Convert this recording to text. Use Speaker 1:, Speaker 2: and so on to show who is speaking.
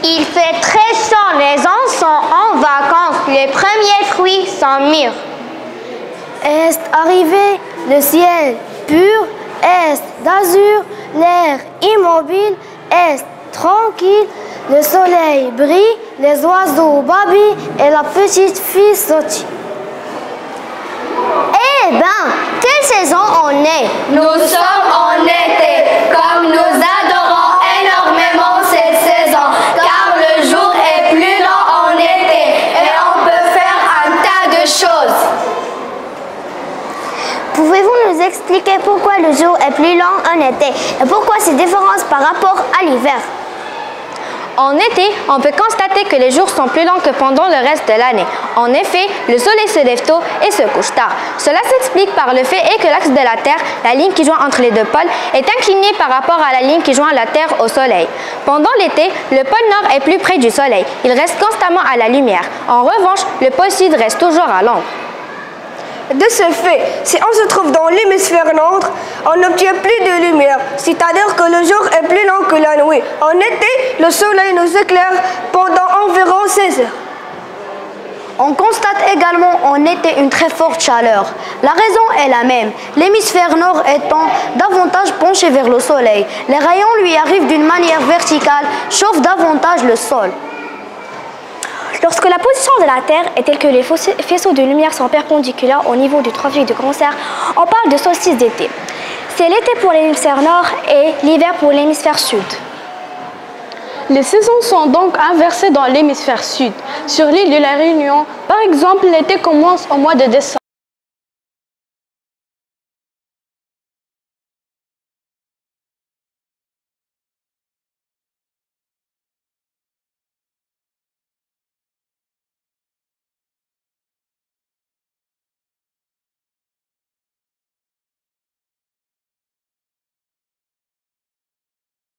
Speaker 1: Il fait très chaud, les gens sont en vacances, les premiers fruits sont mûrs.
Speaker 2: Est arrivé le ciel pur, est d'azur, l'air immobile, est tranquille, le soleil brille, les oiseaux babillent et la petite fille sautille.
Speaker 1: Eh ben, quelle saison on est?
Speaker 3: Nous sommes en été, comme nous adorons énormément cette saison, car le jour est plus long en été et on peut faire un tas de choses.
Speaker 1: Pouvez-vous nous expliquer pourquoi le jour est plus long en été et pourquoi ces différences par rapport à l'hiver?
Speaker 4: En été, on peut constater que les jours sont plus longs que pendant le reste de l'année. En effet, le soleil se lève tôt et se couche tard. Cela s'explique par le fait que l'axe de la Terre, la ligne qui joint entre les deux pôles, est incliné par rapport à la ligne qui joint la Terre au soleil. Pendant l'été, le pôle nord est plus près du soleil. Il reste constamment à la lumière. En revanche, le pôle sud reste toujours à l'ombre.
Speaker 5: De ce fait, si on se trouve dans l'hémisphère nord, on n'obtient plus de lumière, c'est-à-dire que le jour est plus long que la nuit. En été, le soleil nous éclaire pendant environ 16 heures.
Speaker 2: On constate également en été une très forte chaleur. La raison est la même, l'hémisphère nord étant davantage penché vers le soleil. Les rayons lui arrivent d'une manière verticale, chauffent davantage le sol.
Speaker 6: Lorsque la position de la Terre est telle que les faisceaux de lumière sont perpendiculaires au niveau du trophée du cancer, on parle de solstice d'été. C'est l'été pour l'hémisphère nord et l'hiver pour l'hémisphère sud.
Speaker 7: Les saisons sont donc inversées dans l'hémisphère sud. Sur l'île de la Réunion, par exemple, l'été commence au mois de décembre.